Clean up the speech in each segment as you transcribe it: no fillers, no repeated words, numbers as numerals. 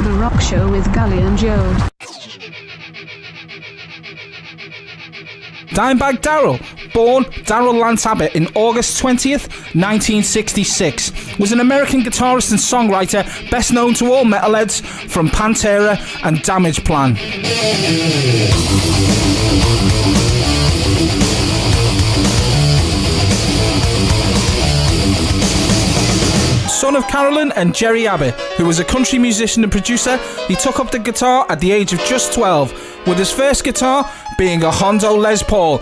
The Rock Show with Gully and Joe. Dimebag Darrell, born Darrell Lance Abbott in August 20th, 1966, was an American guitarist and songwriter best known to all metalheads from Pantera and Damageplan. Son of Carolyn and Jerry Abbott, who was a country musician and producer, he took up the guitar at the age of just 12, with his first guitar being a Hondo Les Paul.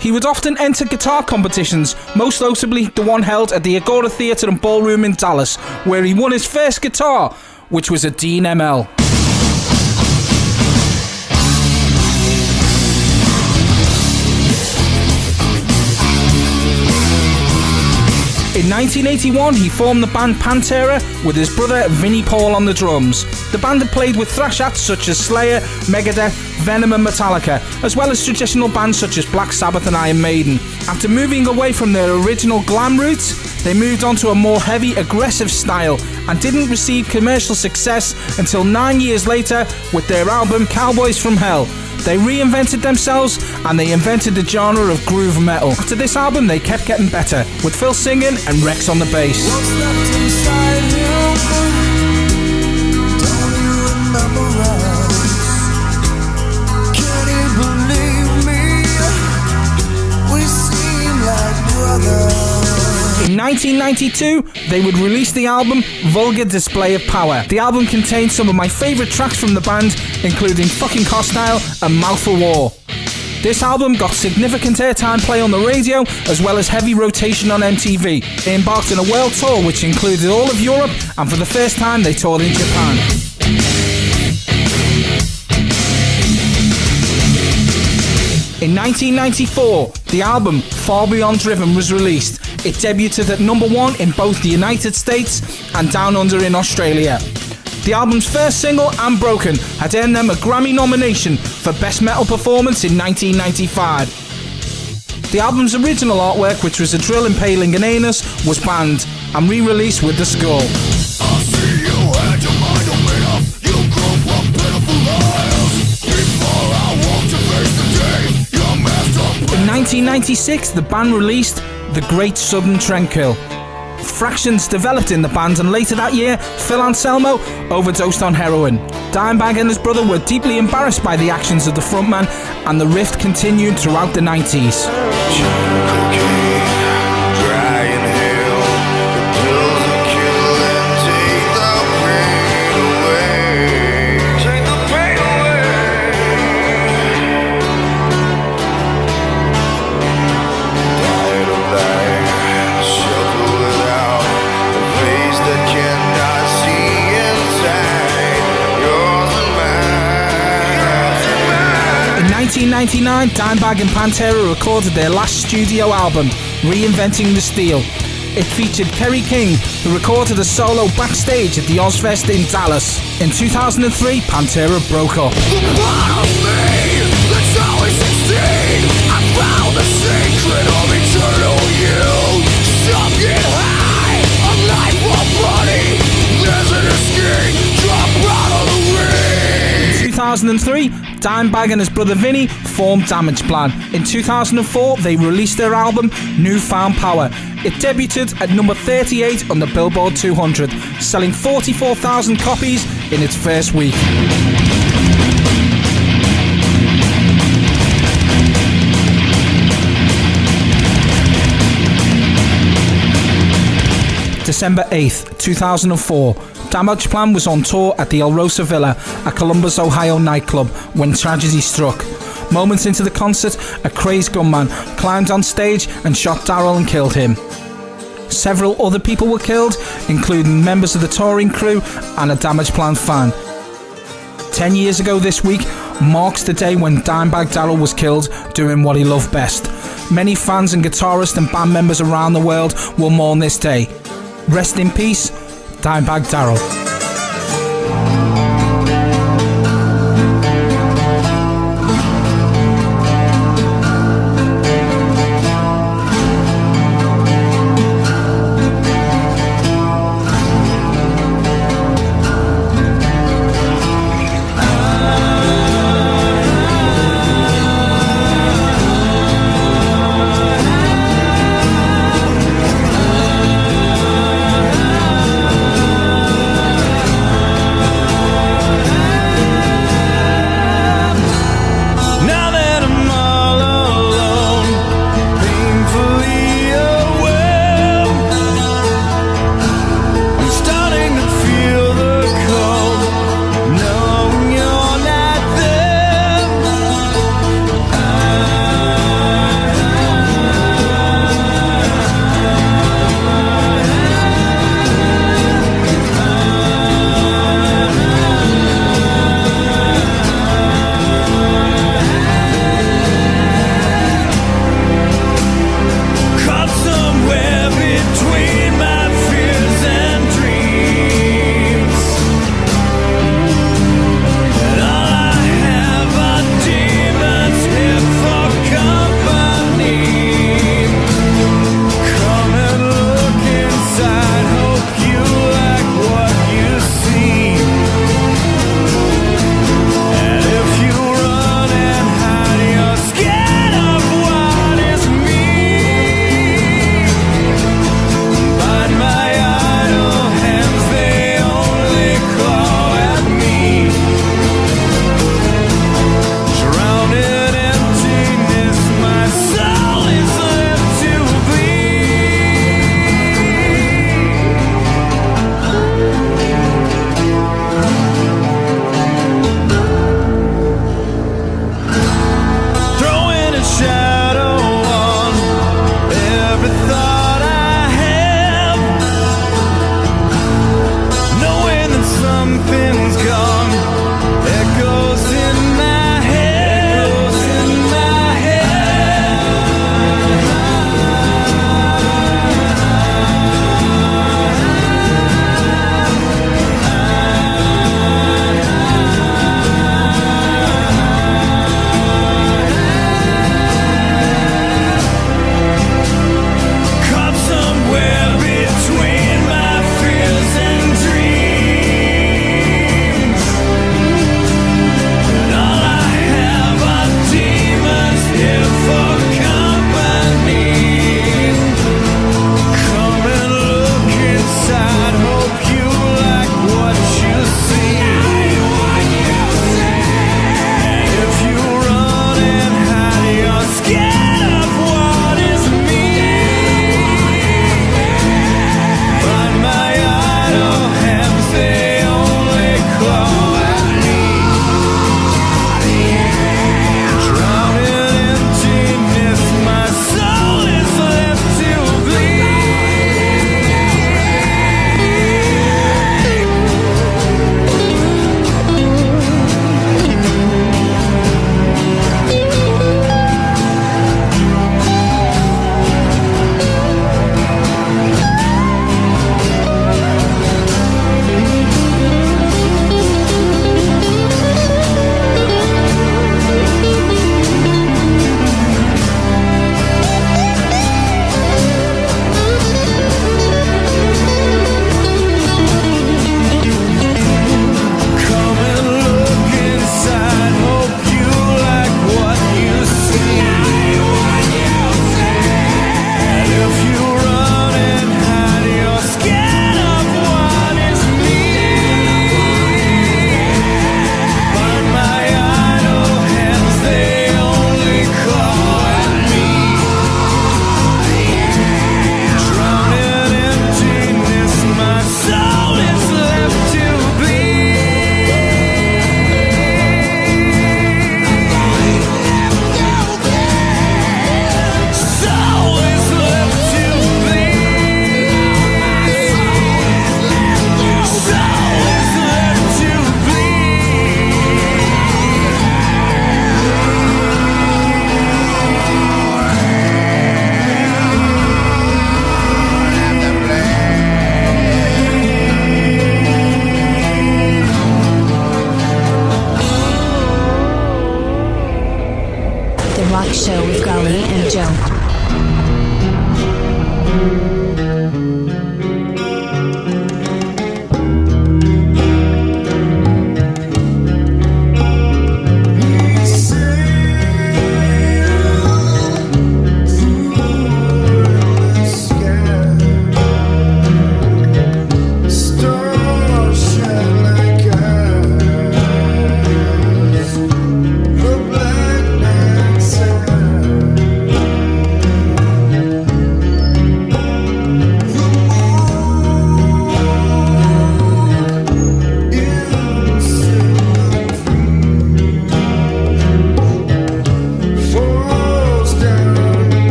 He would often enter guitar competitions, most notably the one held at the Agora Theatre and Ballroom in Dallas, where he won his first guitar, which was a Dean ML. In 1981, he formed the band Pantera with his brother Vinnie Paul on the drums. The band had played with thrash acts such as Slayer, Megadeth, Venom and Metallica, as well as traditional bands such as Black Sabbath and Iron Maiden. After moving away from their original glam roots, they moved on to a more heavy, aggressive style and didn't receive commercial success until 9 years later with their album Cowboys from Hell. They reinvented themselves and they invented the genre of groove metal. After this album, they kept getting better, with Phil singing and Rex on the bass. What's left inside him? Don't you remember us? Can you believe me? We seem like brothers. In 1992, they would release the album Vulgar Display of Power. The album contained some of my favourite tracks from the band, including Fucking Hostile and Mouth for War. This album got significant airtime play on the radio, as well as heavy rotation on MTV. They embarked on a world tour which included all of Europe, and for the first time they toured in Japan. In 1994, the album Far Beyond Driven was released. It debuted at number 1 in both the United States and Down Under in Australia. The album's first single, Unbroken, had earned them a Grammy nomination for Best Metal Performance in 1995. The album's original artwork, which was a drill impaling an anus, was banned and re-released with the skull. In 1996, the band released The Great Southern Trendkill. Fractions developed in the band, and later that year, Phil Anselmo overdosed on heroin. Dimebag and his brother were deeply embarrassed by the actions of the frontman, and the rift continued throughout the 90s. In 1999, Dimebag and Pantera recorded their last studio album, Reinventing the Steel. It featured Kerry King, who recorded a solo backstage at the Ozfest in Dallas. In 2003, Pantera broke up. In 2003, Dimebag and his brother Vinnie formed Damageplan. In 2004, they released their album Newfound Power. It debuted at number 38 on the Billboard 200, selling 44,000 copies in its first week. December 8th, 2004, Damageplan was on tour at the El Rosa Villa, a Columbus, Ohio nightclub, when tragedy struck. Moments into the concert, a crazed gunman climbed on stage and shot Darell and killed him. Several other people were killed, including members of the touring crew and a Damageplan fan. 10 years ago this week marks the day when Dimebag Darrell was killed doing what he loved best. Many fans and guitarists and band members around the world will mourn this day. Rest in peace, Dimebag Darrell.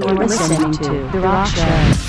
You're listening to The Rock Show.